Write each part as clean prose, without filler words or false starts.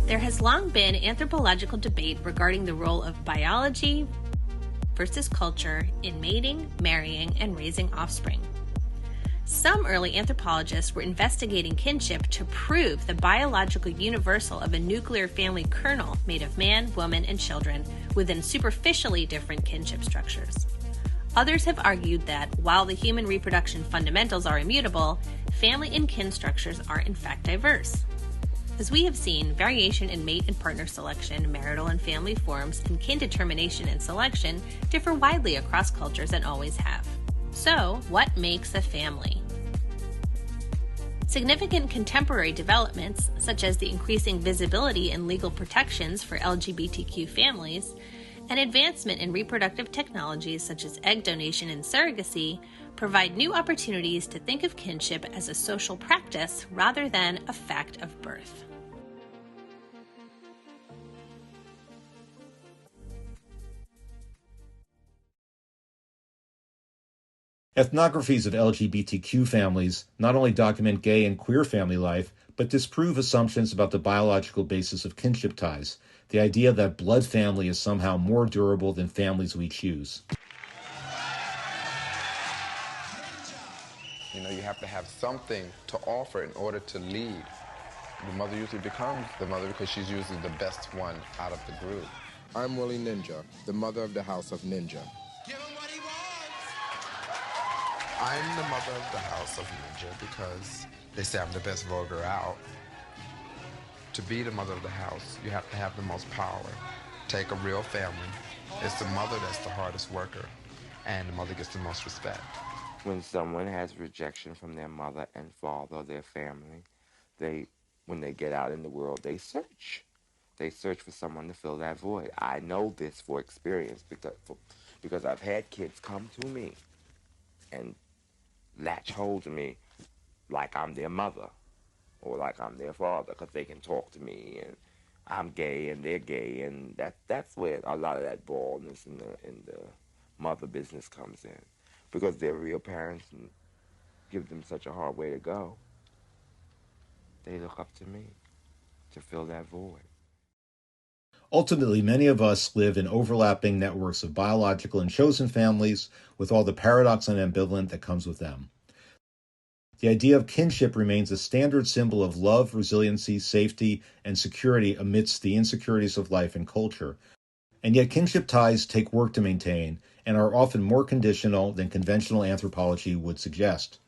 There has long been anthropological debate regarding the role of biology versus culture in mating, marrying, and raising offspring. Some early anthropologists were investigating kinship to prove the biological universal of a nuclear family kernel made of man, woman, and children within superficially different kinship structures. Others have argued that, while the human reproduction fundamentals are immutable, family and kin structures are in fact diverse. As we have seen, variation in mate and partner selection, marital and family forms, and kin determination and selection differ widely across cultures and always have. So, what makes a family? Significant contemporary developments, such as the increasing visibility and legal protections for LGBTQ families, and advancement in reproductive technologies such as egg donation and surrogacy, provide new opportunities to think of kinship as a social practice rather than a fact of birth. Ethnographies of LGBTQ families not only document gay and queer family life, but disprove assumptions about the biological basis of kinship ties, the idea that blood family is somehow more durable than families we choose. You know, you have to have something to offer in order to lead. The mother usually becomes the mother because she's usually the best one out of the group. I'm Willie Ninja, the mother of the house of Ninja. Give him what he wants! I'm the mother of the house of Ninja because they say I'm the best voter out. To be the mother of the house, you have to have the most power. Take a real family. It's the mother that's the hardest worker, and the mother gets the most respect. When someone has rejection from their mother and father or their family, when they get out in the world, they search. They search for someone to fill that void. I know this for experience because I've had kids come to me and latch hold to me like I'm their mother or like I'm their father because they can talk to me and I'm gay and they're gay, and that's where a lot of that baldness in the mother business comes in, because they're real parents and give them such a hard way to go. They look up to me to fill that void. Ultimately, many of us live in overlapping networks of biological and chosen families with all the paradox and ambivalence that comes with them. The idea of kinship remains a standard symbol of love, resiliency, safety, and security amidst the insecurities of life and culture. And yet kinship ties take work to maintain and are often more conditional than conventional anthropology would suggest.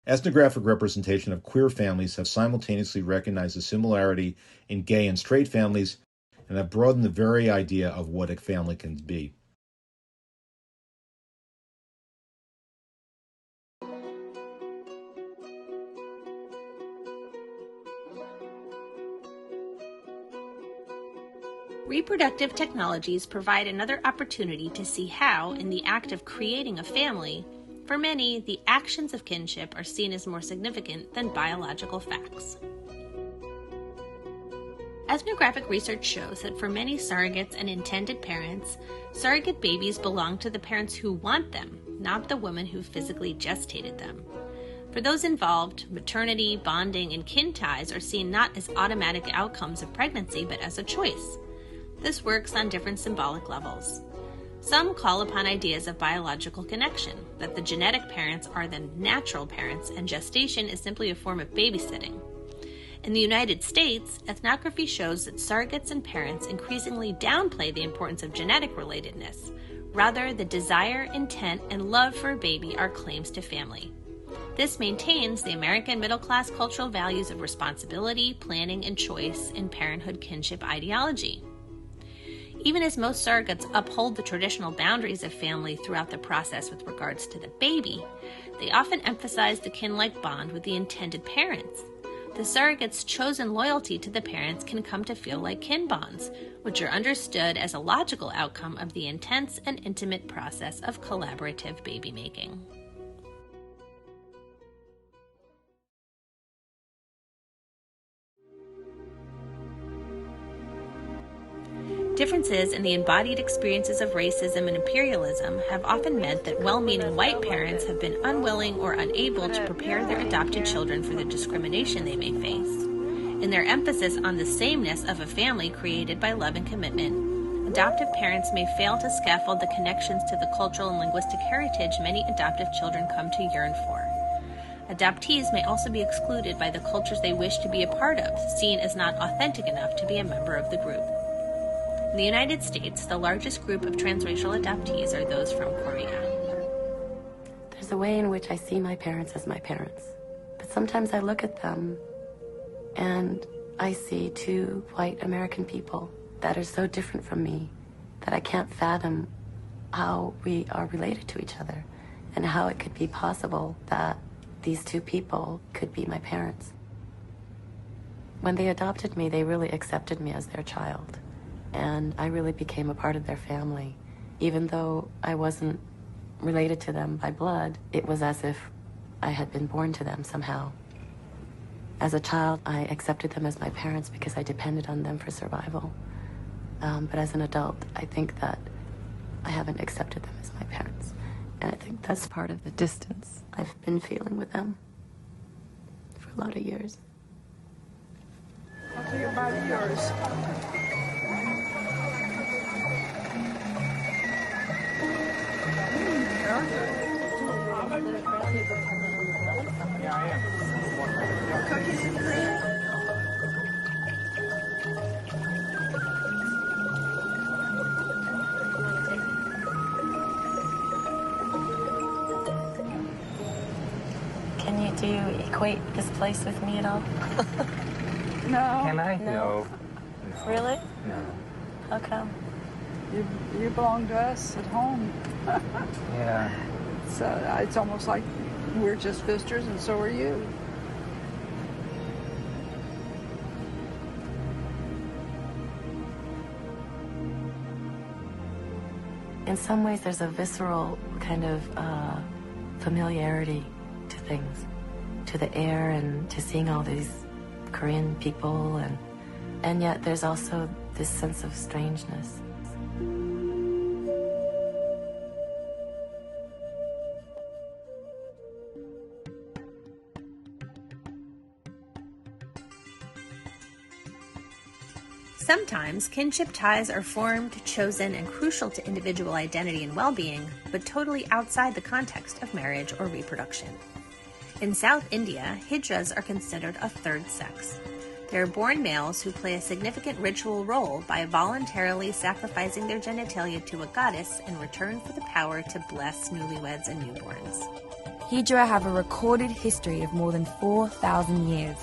Ethnographic representation of queer families have simultaneously recognized the similarity in gay and straight families and have broadened the very idea of what a family can be. Reproductive technologies provide another opportunity to see how, in the act of creating a family, for many, the actions of kinship are seen as more significant than biological facts. Ethnographic research shows that for many surrogates and intended parents, surrogate babies belong to the parents who want them, not the woman who physically gestated them. For those involved, maternity, bonding, and kin ties are seen not as automatic outcomes of pregnancy, but as a choice. This works on different symbolic levels. Some call upon ideas of biological connection, that the genetic parents are the natural parents and gestation is simply a form of babysitting. In the United States, ethnography shows that surrogates and parents increasingly downplay the importance of genetic relatedness. Rather, the desire, intent, and love for a baby are claims to family. This maintains the American middle-class cultural values of responsibility, planning, and choice in parenthood kinship ideology. Even as most surrogates uphold the traditional boundaries of family throughout the process with regards to the baby, they often emphasize the kin-like bond with the intended parents. The surrogate's chosen loyalty to the parents can come to feel like kin bonds, which are understood as a logical outcome of the intense and intimate process of collaborative baby-making. Differences in the embodied experiences of racism and imperialism have often meant that well-meaning white parents have been unwilling or unable to prepare their adopted children for the discrimination they may face. In their emphasis on the sameness of a family created by love and commitment, adoptive parents may fail to scaffold the connections to the cultural and linguistic heritage many adoptive children come to yearn for. Adoptees may also be excluded by the cultures they wish to be a part of, seen as not authentic enough to be a member of the group. In the United States, the largest group of transracial adoptees are those from Korea. There's a way in which I see my parents as my parents, but sometimes I look at them and I see two white American people that are so different from me that I can't fathom how we are related to each other and how it could be possible that these two people could be my parents. When they adopted me, they really accepted me as their child, and I really became a part of their family. Even though I wasn't related to them by blood, it was as if I had been born to them somehow. As a child, I accepted them as my parents because I depended on them for survival. But as an adult, I think that I haven't accepted them as my parents. And I think that's part of the distance I've been feeling with them for a lot of years. I'll tell you about yours. Yeah, I am. Cookies and cream. Do you equate this place with me at all? No. Can I? No. Really? No. How come? You belong to us at home. Yeah. So it's almost like we're just visitors and so are you. In some ways, there's a visceral kind of familiarity to things, to the air and to seeing all these Korean people, and yet there's also this sense of strangeness. Sometimes kinship ties are formed, chosen, and crucial to individual identity and well-being, but totally outside the context of marriage or reproduction. In South India, hijras are considered a third sex. They are born males who play a significant ritual role by voluntarily sacrificing their genitalia to a goddess in return for the power to bless newlyweds and newborns. Hijra have a recorded history of more than 4,000 years.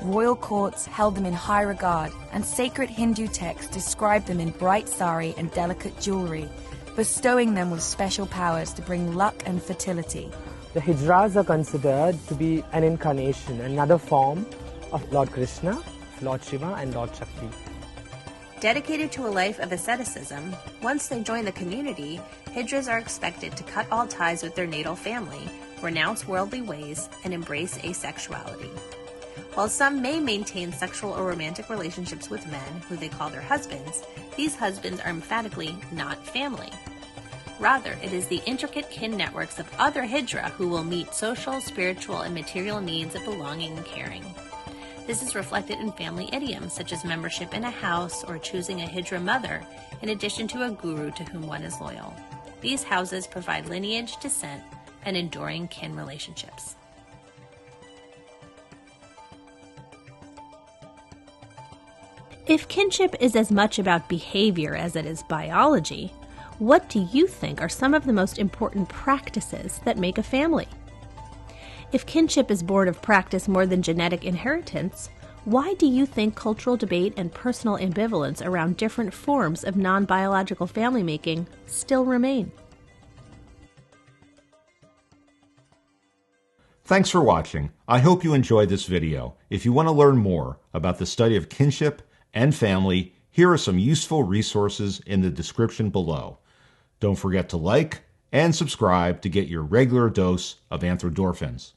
Royal courts held them in high regard, and sacred Hindu texts described them in bright sari and delicate jewelry, bestowing them with special powers to bring luck and fertility. The Hijras are considered to be an incarnation, another form of Lord Krishna, Lord Shiva, and Lord Shakti. Dedicated to a life of asceticism, once they join the community, hijras are expected to cut all ties with their natal family, renounce worldly ways, and embrace asexuality. While some may maintain sexual or romantic relationships with men who they call their husbands, these husbands are emphatically not family. Rather, it is the intricate kin networks of other hijra who will meet social, spiritual, and material needs of belonging and caring. This is reflected in family idioms such as membership in a house or choosing a hijra mother, in addition to a guru to whom one is loyal. These houses provide lineage, descent, and enduring kin relationships. If kinship is as much about behavior as it is biology, what do you think are some of the most important practices that make a family? If kinship is born of practice more than genetic inheritance, why do you think cultural debate and personal ambivalence around different forms of non-biological family making still remain? Thanks for watching. I hope you enjoyed this video. If you want to learn more about the study of kinship and family, here are some useful resources in the description below. Don't forget to like and subscribe to get your regular dose of anthrodorphins.